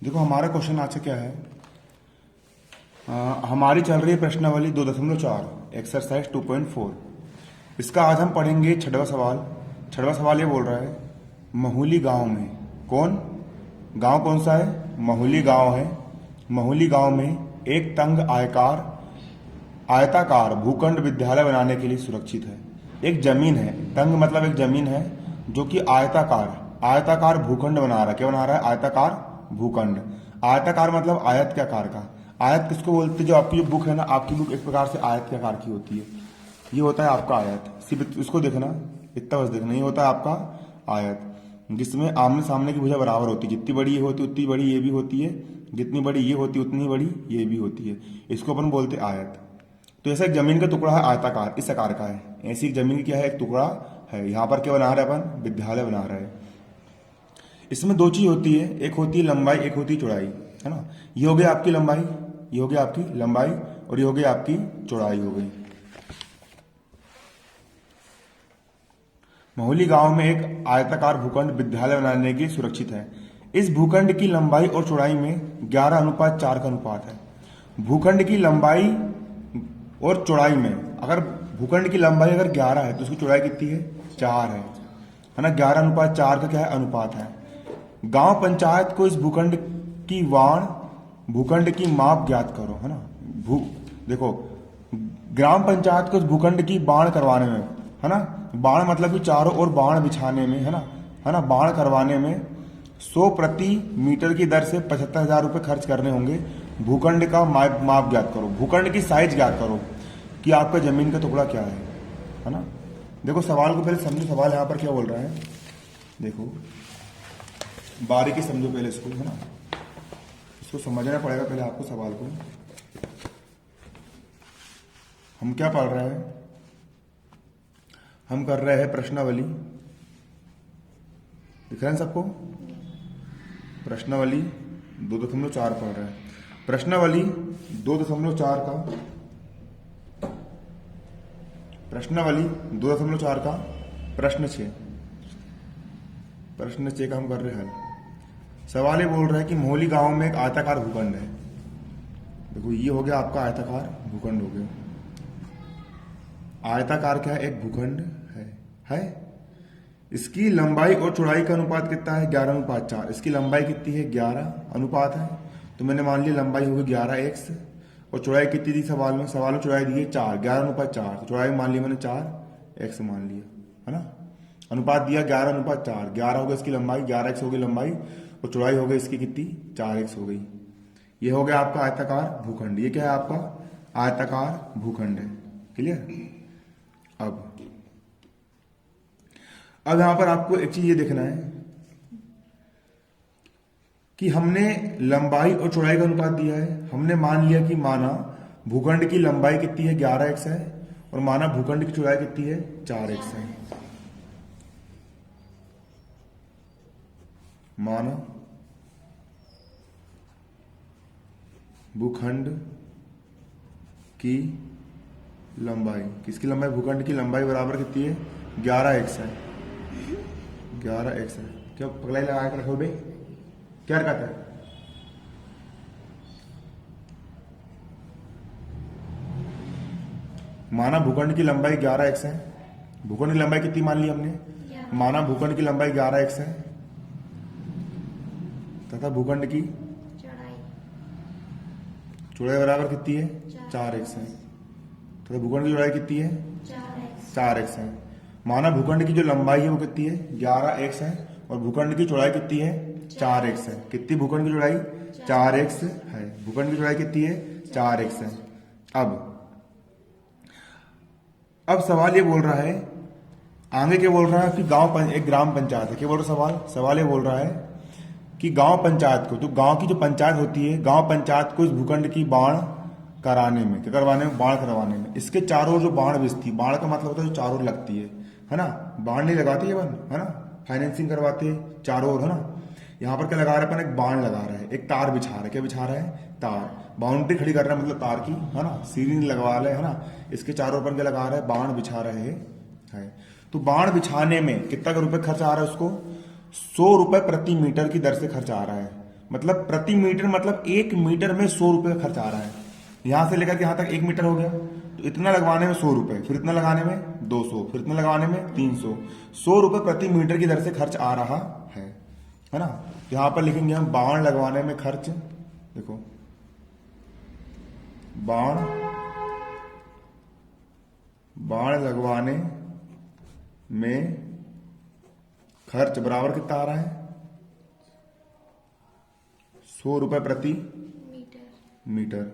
देखो हमारा क्वेश्चन आज से क्या है। हमारी चल रही है प्रश्नावली 2.4 एक्सरसाइज 2.4। इसका आज हम पढ़ेंगे छठवां सवाल। छठवां सवाल ये बोल रहा है, महुली गांव में कौन, गांव कौन सा है, महुली गांव है। महुली गांव में एक तंग आयताकार भूखंड विद्यालय बनाने के लिए सुरक्षित है। एक जमीन है, तंग मतलब एक जमीन है जो कि आयताकार भूखंड बना रहा है। क्या बना रहा है? आयताकार भूखंड। आयताकार मतलब आयत के आकार का। आयत किसको बोलते हैं? जो आपकी जो बुक है ना, आपकी बुक एक प्रकार से आयत के आकार की होती है। ये होता है आपका आयत। सिर्फ इसको देखना, इतना बस देखना, ये होता है आपका आयत, जिसमें आमने सामने की भुजा बराबर होती है। जितनी बड़ी ये होती है उतनी बड़ी ये भी होती है, जितनी बड़ी ये होती है उतनी बड़ी ये भी होती है। इसको अपन बोलते हैं आयत। तो ऐसा एक जमीन का टुकड़ा है आयताकार, इस आकार का है। ऐसी एक जमीन क्या है? एक टुकड़ा है। यहाँ पर क्या बना रहे हैं अपन? विद्यालय बना रहे हैं। इसमें दो चीज होती है, एक होती है लंबाई, एक होती है चौड़ाई, है ना। ये हो गई आपकी लंबाई, ये हो गई आपकी लंबाई, और ये हो गई आपकी चौड़ाई हो गई। महुली गांव में एक आयताकार भूखंड विद्यालय बनाने के लिए सुरक्षित है। इस भूखंड की लंबाई और चौड़ाई में 11:4 का अनुपात है। भूखंड की लंबाई और चौड़ाई में, अगर भूखंड की लंबाई अगर 11 है तो उसकी चौड़ाई कितनी है? 4 है ना। 11:4 का क्या है? अनुपात है। गांव पंचायत को इस भूखंड की माप ज्ञात करो, है ना। देखो, ग्राम पंचायत को इस भूखंड की बाढ़ करवाने में, है ना, बाढ़ मतलब कि चारों ओर बाढ़ बिछाने में, है ना, बाढ़ करवाने में 100 प्रति मीटर की दर से 75,000 रुपये खर्च करने होंगे। भूखंड का माप ज्ञात करो, भूखंड की साइज ज्ञात करो कि आपका जमीन का टुकड़ा क्या है ना। देखो सवाल को पहले समझो, सवाल यहाँ पर क्या बोल रहा है। देखो बारीकी समझो पहले इसको, है ना, इसको समझना पड़ेगा पहले आपको सवाल को। हम क्या पढ़ रहे हैं? हम कर रहे हैं प्रश्नावली। दिख रहा है सबको? प्रश्नावली 2.4 पढ़ रहे हैं। प्रश्नावली 2.4 का, प्रश्नावली 2.4 का प्रश्न 6, प्रश्न 6 का हम कर रहे हैं। सवाल ये बोल रहा है कि महुली गांव में एक आयताकार भूखंड है। देखो ये हो गया आपका आयताकार भूखंड हो गया। आयताकार क्या है? एक भूखंड है। इसकी लंबाई और चौड़ाई का अनुपात कितना है? 11:4। इसकी लंबाई कितनी है? 11 अनुपात है। तो मैंने मान लिया लंबाई होगी 11x, और चौड़ाई कितनी थी सवाल में? सवाल में चौड़ाई दी है 4, 11:4। तो चौड़ाई मान ली मैंने 4x मान लिया, है ना। अनुपात दिया 11:4, 11 हो गया इसकी लंबाई, 11x हो गई लंबाई, और चौड़ाई हो गई इसकी कितनी? 4x हो गई। ये हो गया आपका आयताकार भूखंड। ये क्या है? आपका आयताकार भूखंड है। क्लियर? अब यहां पर आपको एक चीज ये देखना है कि हमने लंबाई और चौड़ाई का अनुपात दिया है। हमने मान लिया कि माना भूखंड की लंबाई कितनी है? 11x है, और माना भूखंड की चौड़ाई कितनी है? 4x है। माना भूखंड की लंबाई, किसकी लंबाई? भूखंड की लंबाई बराबर कितनी है? 11x है। 11x है। क्या पगलाई लगा कर रखो बे? क्या कहता है? माना भूखंड की लंबाई 11x है। भूखंड की लंबाई कितनी मान ली हमने? माना भूखंड की लंबाई 11x है, तथा भूखंड की चौड़ाई बराबर कितनी है? 4x है। तो भूखंड की चौड़ाई कितनी है? 4x है। माना भूखंड की जो लंबाई है वो कितनी है? 11x है, और भूखंड की चौड़ाई कितनी है? 4x है। कितनी भूखंड की चौड़ाई? 4x है। भूखंड की चौड़ाई कितनी है? 4x है। अब सवाल ये बोल रहा है, आगे क्या बोल रहा है कि एक ग्राम पंचायत है। क्या बोल रहा है सवाल ये बोल रहा है कि गांव पंचायत को, तो गांव की जो पंचायत होती है, गांव पंचायत को इस भूखंड की बाढ़ कराने में, क्या करवाने में? बाढ़ करवाने में। इसके चारों ओर जो बाढ़ बिछती, बाढ़ का मतलब होता है जो चारों ओर लगती है ना। बाढ़ नहीं लगाती है, है ना, फाइनेंसिंग करवाते हैं चारों ओर, है ना। यहाँ पर क्या लगा रहा है अपन? एक बाढ़ लगा रहा है, एक तार बिछा रहा है। क्या बिछा रहा है? तार। बाउंड्री खड़ी कर रहा है मतलब तार की, है ना, सीढ़ी लगवा रहे, है ना। इसके चारों ओर क्या लगा रहा है? बाढ़ बिछा रहे हैं। तो बाढ़ बिछाने में कितना रुपए खर्च आ रहा है उसको? 100 रुपए प्रति मीटर की दर से खर्च आ रहा है। मतलब प्रति मीटर मतलब 1 मीटर में 100 रुपये का खर्च आ रहा है। यहां से लेकर के यहां तक 1 मीटर हो गया, तो इतना लगवाने में 100 रुपये, फिर इतना लगाने में 200, फिर इतना लगाने में 300, 100 रुपये प्रति मीटर की दर से खर्च आ रहा है ना। यहां पर लिखेंगे हम बाण लगवाने में खर्च। देखो बाण लगवाने में खर्च बराबर कितना आ रहा है, 100 रुपये प्रति मीटर।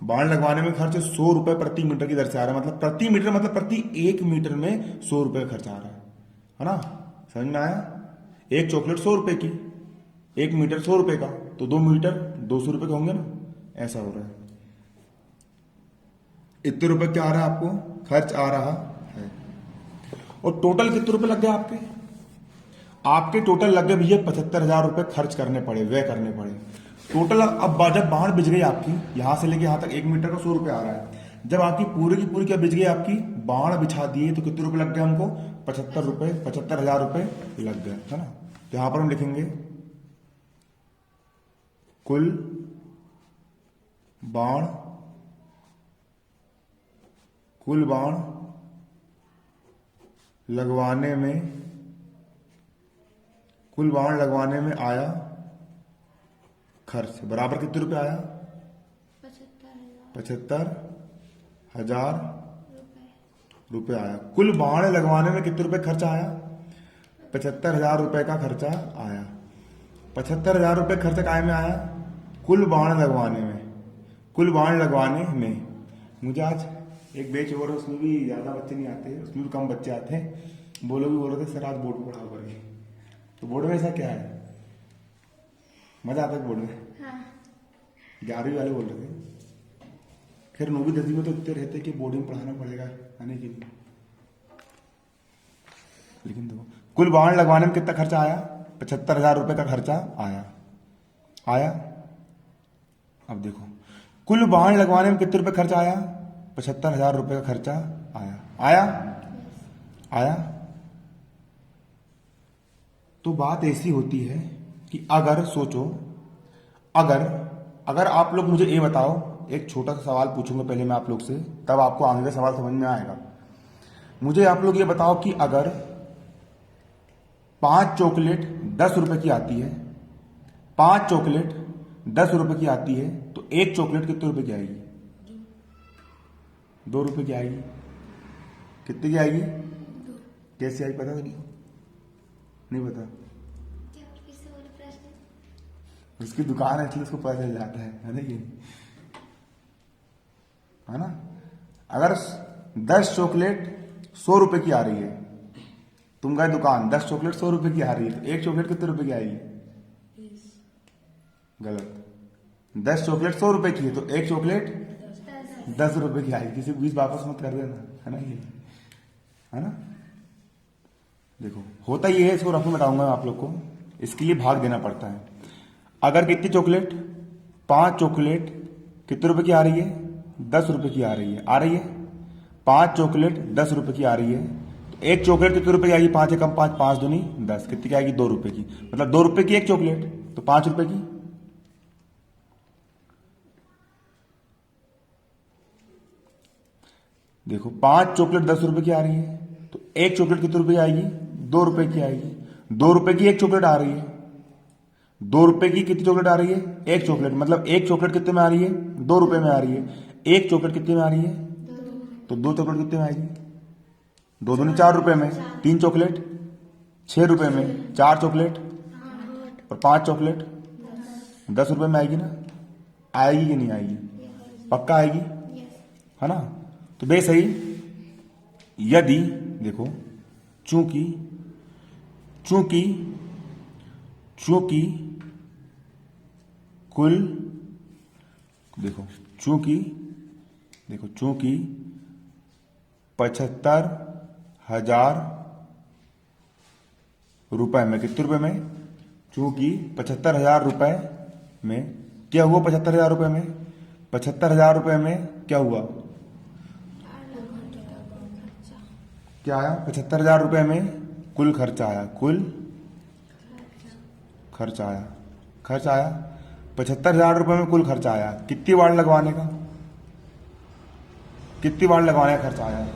बाण लगवाने में खर्च 100 रुपये प्रति मीटर की दर से आ रहा है, मतलब प्रति मीटर मतलब प्रति 1 मीटर में 100 रुपये का खर्च आ रहा है ना। समझ में आया? एक चॉकलेट 100 रुपये की, 1 मीटर 100 रुपये का, तो 2 मीटर 200 रुपये के होंगे ना, ऐसा हो रहा है। इतने रुपए क्या आ रहा है आपको खर्च आ रहा है। और टोटल कितने रुपए लग गए आपके टोटल लग गए भैया 75,000 रुपये खर्च करने पड़े, व्यय करने पड़े टोटल। अब जब बाढ़ बिज गई आपकी, यहां से लेके यहां तक 1 मीटर का 100 रुपये आ रहा है। जब आपकी पूरी की पूरी क्या बिज गई आपकी, बाढ़ बिछा दिए, तो कितने रुपए लग गए हमको, 75,000 रुपये लग गए, है ना। तो यहां पर हम लिखेंगे कुल बाण लगवाने में आया खर्च बराबर कितने रुपए आया, 75,000 रुपये आया। कुल बाण लगवाने में कितने रुपए खर्चा आया, 75,000 रुपये का खर्चा आया। 75,000 रुपये खर्चा काय में आया, कुल बाण लगवाने में। मुझे आज एक बैच हो रहा है, उसमें भी ज्यादा बच्चे नहीं आते, उसमें भी कम बच्चे आते हैं। वो लोग भी बोल रहे थे सर आज बोर्ड पढ़ाओ करके। तो बोर्ड में ऐसा क्या है, मजा आता है बोर्ड में? 11वीं वाले बोल रहे थे। खैर 9वीं 10वीं में तो इतने रहते कि बोर्डिंग पढ़ाना पड़ेगा, आने के लिए। लेकिन देखो कुल बाण लगवाने में कितना खर्चा आया, 75,000 रुपये का खर्चा आया। अब देखो कुल बाण लगवाने में कितने रुपए खर्चा आया, 75,000 रुपये का खर्चा आया। तो बात ऐसी होती है कि अगर सोचो, अगर आप लोग मुझे ये बताओ, एक छोटा सा सवाल पूछूंगा पहले मैं आप लोग से, तब आपको आगे का सवाल समझ में आएगा। मुझे आप लोग ये बताओ कि अगर 5 चॉकलेट 10 रुपए की आती है, 5 चॉकलेट 10 रुपए की आती है, तो एक चॉकलेट कितने रुपए की आएगी, 2 रुपए की आएगी। कितने की आएगी, कैसे आएगी पता नहीं पता? उसकी दुकान है इसलिए उसको पता चल जाता है ना, ये है ना। अगर 10 चॉकलेट 100 रुपए की आ रही है, तुम गए दुकान, 10 चॉकलेट 100 रुपए की आ रही है, तो एक चॉकलेट कितने रुपए की आएगी, गलत। 10 चॉकलेट 100 रुपए की है, तो एक चॉकलेट 10 रुपए की आएगी। किसी 20 वापस मत कर देना, है ना, ये है ना। देखो होता ये है, इसको रफ में बताऊंगा मैं आप लोग को, इसके लिए भाग देना पड़ता है। अगर कितनी चॉकलेट, 5 चॉकलेट कितने रुपए की आ रही है, 10 रुपए की आ रही है। 5 चॉकलेट 10 रुपए की आ रही है, तो एक चॉकलेट कितने रुपए की आएगी, 5 एकम 5, 5 दूनी 10, कितनी की आएगी, 2 रुपए की। मतलब 2 रुपए की एक चॉकलेट, तो 5 रुपए की। देखो 5 चॉकलेट 10 रुपए की आ रही है, तो एक चॉकलेट कितने रुपए की आएगी, 2 रुपए की आएगी। 2 रुपए की एक चॉकलेट आ रही है, 2 रुपए की कितनी चॉकलेट आ रही है, एक चॉकलेट। मतलब एक चॉकलेट कितने में आ रही है, 2 रुपए में आ रही है। एक चॉकलेट कितने में आ रही है, तो 2 चॉकलेट कितने में आएगी, 2 दूनी 4 रुपए में। 3 चॉकलेट 6 रुपए में, 4 चॉकलेट और 5 चॉकलेट 10 रुपए में आएगी ना, आएगी कि नहीं आएगी, पक्का आएगी, है ना। तो बे सही, यदि देखो चूंकि कुल, देखो चूंकि 75,000 रुपए में, कितने रुपए में, चूंकि 75,000 रुपए में क्या हुआ, 75,000 रुपए में, 75,000 रुपए में क्या हुआ, क्या आया, 75,000 रुपए में कुल खर्चा आया, खर्च आया 75,000 रुपये में कुल खर्च आया। कितनी बाड़ लगवाने का, कितनी बाड़ लगवाने का खर्च आया?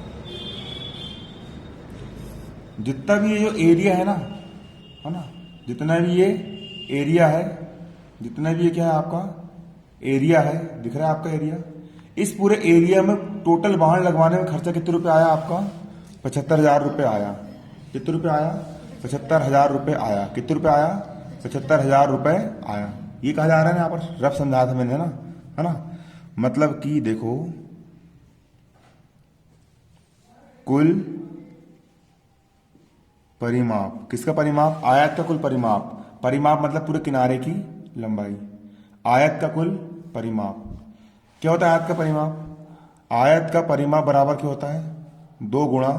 जितना भी ये जो एरिया है ना, जितना भी ये एरिया है, जितना भी ये क्या है आपका एरिया है, दिख रहा है आपका एरिया, इस पूरे एरिया में टोटल वाहन लगवाने में खर्चा कितने रुपए आया आपका? 75,000 रुपये आया। कितने रुपए आया? 75,000 रुपये आया। कितने रुपए आया? 75,000 रुपये आया। ये कहा जा रहा है ना, यहाँ पर रफ समझाया था मैंने, है ना। मतलब कि देखो, कुल परिमाप, किसका परिमाप? आयत का कुल परिमाप। परिमाप मतलब पूरे किनारे की लंबाई। आयत का कुल परिमाप क्या होता है? आयत का परिमाप, आयत का परिमाप बराबर क्या होता है? 2 गुणा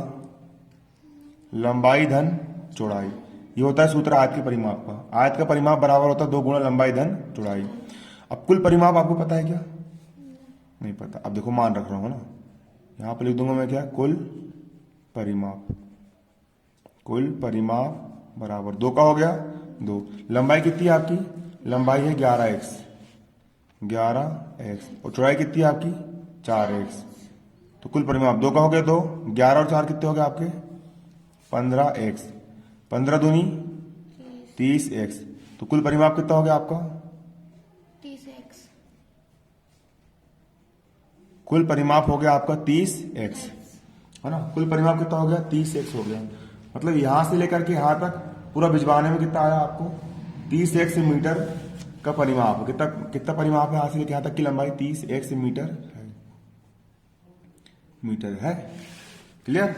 लंबाई धन चौड़ाई। ये होता है सूत्र आयत के परिमाप का। आयत का परिमाप बराबर होता है 2 गुणा लंबाई धन चौड़ाई। अब कुल परिमाप आपको पता है क्या? नहीं पता। अब देखो मान रख रहा हूं ना, यहां पर लिख दूंगा मैं क्या? कुल परिमाप। कुल परिमाप बराबर 2 का हो गया 2। लंबाई कितनी है आपकी? लंबाई है 11x, 11x, और चौड़ाई कितनी है आपकी? 4x। तो कुल परिमाप 2 का हो गया 2, 11 और 4 कितने हो गए आपके? 15x, 15 दूनी 30x। तो कुल परिमाप कितना हो गया आपका? 30x। कुल परिमाप हो गया आपका 30x, है ना। कुल परिमाप कितना हो गया? 30x हो गया। मतलब यहां से लेकर के यहां तक पूरा भिजवाने में कितना आया आपको? 30x मीटर का परिमाप। कितना कितना परिमाप है? यहां से लेकर यहां तक की लंबाई 30x मीटर है। क्लियर?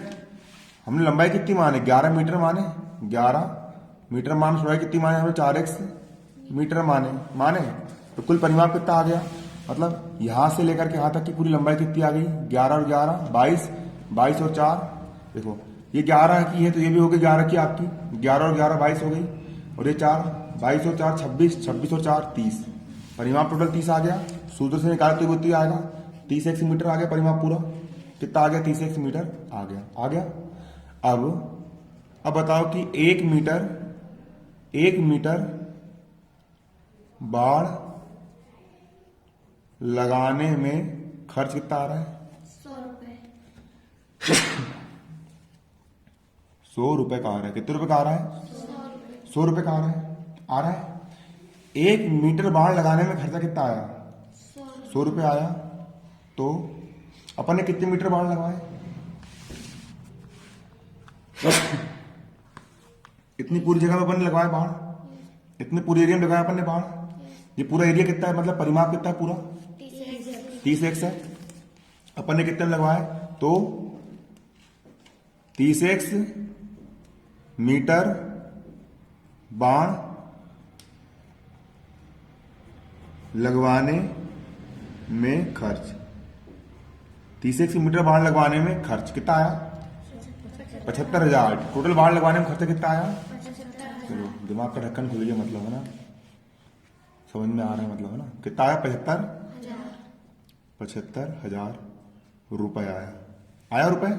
हमने लंबाई कितनी माने? 11 मीटर माने, 11 मीटर मान। चौड़ाई कितनी माने हमने? 4x मीटर माने। तो कुल परिमाप कितना आ गया? मतलब यहां से लेकर के यहां तक की पूरी लंबाई कितनी आ गई? 11 और 11 22, 22 और 4 देखो, ये 11 की है तो ये भी हो गई 11 की आपकी, 11 और 11 22 हो गई, और ये 4 22 और 4 26, 26 और 4 30। परिमाप टोटल 30 आ गया। सूत्र से निकाले तो वो आएगा 30x मीटर आ गया परिमाप पूरा। कितना आ गया? 30x मीटर आ गया। अब बताओ कि 1 मीटर बाड़ लगाने में खर्च कितना आ रहा है? 100 रुपए। 100 रुपए का आ रहा है। कितने रुपए का आ रहा है? 100 रुपए का आ रहा है। 1 मीटर बाड़ लगाने में खर्चा कितना आया? 100 रुपए आया। तो अपन ने कितने मीटर बाड़ लगवाए? इतनी पूरी जगह में अपन ने लगवाए बाड़, इतने पूरे एरिया में लगाया अपन ने बाड़। ये पूरा एरिया कितना है? मतलब परिमाप कितना है पूरा? 30x है। अपन ने कितने में लगवाए? तो 30x मीटर बाण लगवाने में खर्च, 30x मीटर बाण लगवाने में खर्च कितना आया? 75,000। टोटल बाण लगवाने में खर्चा कितना आया? चलो दिमाग का ढक्कन खुल गया, मतलब है ना, समझ में आ रहा है, मतलब है ना। कितना आया? 75,000 रुपए आया रुपए।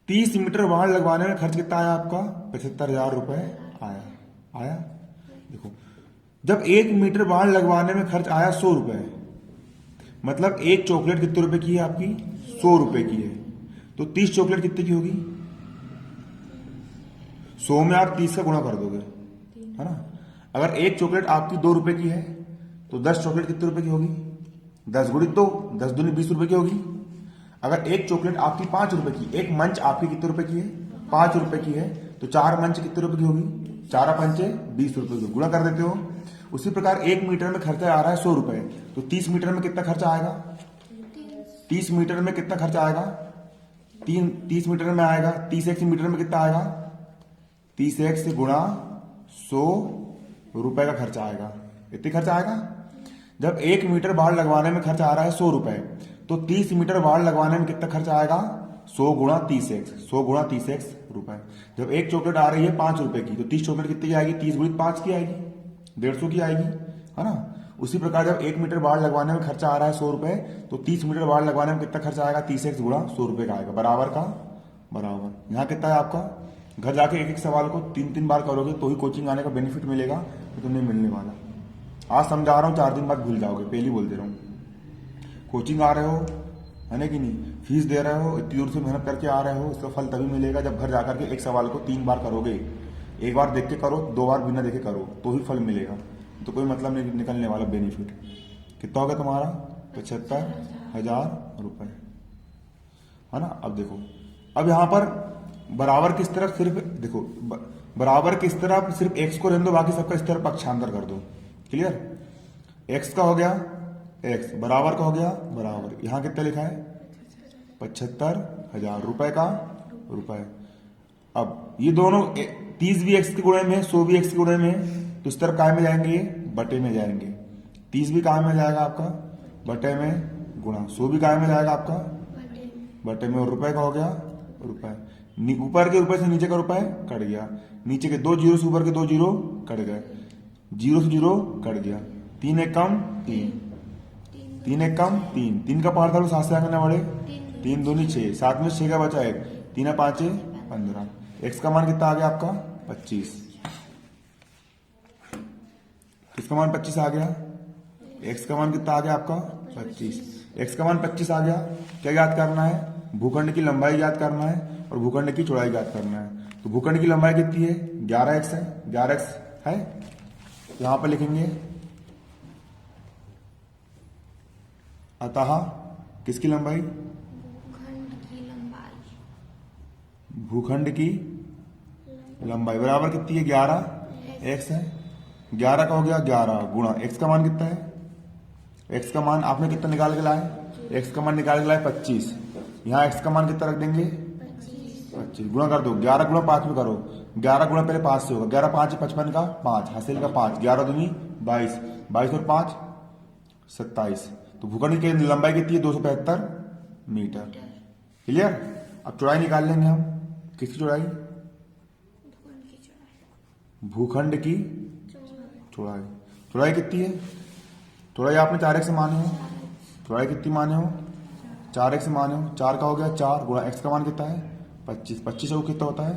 30 मीटर बाढ़ लगवाने में खर्च कितना आया आपका? 75,000 रुपए आया। देखो, जब 1 मीटर बाढ़ लगवाने में खर्च आया 100 रुपए, मतलब एक चॉकलेट कितने रुपए की है आपकी? 100 रुपए की है। तो 30 चॉकलेट कितने की होगी? 100 में आप 30 का गुणा कर दोगे, है ना। अगर एक चॉकलेट आपकी 2 रुपए की है तो 10 चॉकलेट कितने रुपए की होगी? 10 गुणित 2, 10 दूनी 20 रुपए की होगी। अगर एक चॉकलेट आपकी 5 रुपए की, एक मंच आपकी कितने रुपए की है? 5 रुपए की है, तो 4 मंच कितने रुपए की होगी? 4 पंचे 20 रुपए की, गुणा कर देते हो। उसी प्रकार 1 मीटर में खर्चा आ रहा है 100 रुपए, तो 30 मीटर में कितना खर्चा आएगा? 30 मीटर में कितना खर्चा आएगा? 30 मीटर में आएगा। 30x मीटर में कितना आएगा? 30x गुणा 100 रुपए का खर्चा आएगा। इतनी खर्चा आएगा। जब 1 मीटर बाढ़ लगवाने में खर्च आ रहा है 100 रुपए, तो 30 मीटर बाढ़ लगवाने में कितना खर्चा आएगा? 100 गुणा 30x, 100 गुणा 30x रुपए। जब एक चॉकलेट आ रही है 5 रुपए की, तो 30 चॉकलेट कितनी की आएगी? 30 गुणित 5 की आएगी, 150 की आएगी, है ना। उसी प्रकार जब 1 मीटर बाढ़ लगवाने में खर्चा आ रहा है 100 रुपए, तो 30 मीटर बाढ़ लगवाने में कितना खर्चा आएगा? 30x गुणा 100 रुपए का आएगा, बराबर का बराबर। यहाँ कितना है आपका? घर जाके एक एक सवाल को 3-3 बार करोगे तो ही कोचिंग आने का बेनिफिट मिलेगा, तो तुम्हें मिलने वाला। आज समझा रहा हूँ, 4 दिन बाद भूल जाओगे, पहले ही बोल दे रहा हूँ। कोचिंग आ रहे हो, है ना कि नहीं, फीस दे रहे हो, इतनी दूर से मेहनत करके आ रहे हो, इसका फल तभी मिलेगा जब घर जाकर के एक सवाल को 3 बार करोगे। एक बार देख के करो, 2 बार बिना देखे करो, तो ही फल मिलेगा। तो कोई मतलब नहीं निकलने वाला बेनिफिट। कितना हो गया तुम्हारा? 75,000 रुपए, है ना। अब देखो, अब यहाँ पर बराबर किस तरफ सिर्फ देखो, बराबर किस तरफ सिर्फ एक्स को रहने दो, बाकी सबका इस तरफ पक्षांतर कर दो। क्लियर? एक्स का हो गया एक्स, बराबर का हो गया बराबर। यहाँ कितना लिखा है? 75,000 रुपए का रुपए। अब ये दोनों 30 भी एक्स के गुणे में, 100 भी एक्स के गुणे में, तो इस तरफ काय में जाएंगे? बटे में जाएंगे। 30 भी काय में जाएगा आपका? बटे में गुणा। 100 भी काय में जाएगा आपका? बटे में। और रुपए का हो गया रुपए। ऊपर के रुपए से नीचे का रुपए कट गया, नीचे के 2 जीरो से ऊपर के 2 जीरो कट गए, 0 से 0 कट गया। 3 एक कम 3, 3 एक कम 3, 3 का पार था 7 से आगे ना बढ़े, 3 दूनी 6, 7 में 6 का बचा 1, 3 5 15। एक्स का मान कितना आ गया आपका? 25। किसका मान 25 आ गया? एक्स का मान कितना आ गया आपका? 25। एक्स का मान 25 आ गया। क्या याद करना है? भूखंड की लंबाई याद करना है और भूखंड की चौड़ाई याद करना है। तो भूखंड की लंबाई कितनी है? 11x है, 11x है। यहां पर लिखेंगे अतः किसकी लंबाई? भूखंड की लंबाई। भूखंड की लंबाई बराबर कितनी है? 11x है। 11 का हो गया 11 गुणा एक्स का मान कितना है? एक्स का मान आपने कितना निकाल के लाए? एक्स का मान निकाल के लाए 25। यहाँ एक्स का मान कितना रख देंगे? 25 गुणा कर दो। 11 गुणा 5 में करो, 11 गुणा पहले 5 से होगा, 11 5 55 का 5, हासिल का 5, 11 दूनी 22, 22 और 5 27। तो भूखंड की लंबाई कितनी है? 275 मीटर। क्लियर? अब चौड़ाई निकाल लेंगे हम। किसकी चौड़ाई? भूखंड की चौड़ाई। चौड़ाई कितनी है? चौड़ाई आपने 4x माने हो। चौड़ाई कितनी माने हो? 4x माने हो। 4 का हो गया 4 गुणा एक्स का मान कितना है? 25। 25 को कितना होता है?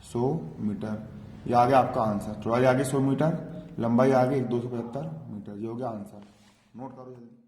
100 मीटर। ये आ गया आपका आंसर। चौड़ाई आ गई 100 मीटर, लंबाई आ गई 275 मीटर। ये हो गया आंसर। नोट करो जल्दी।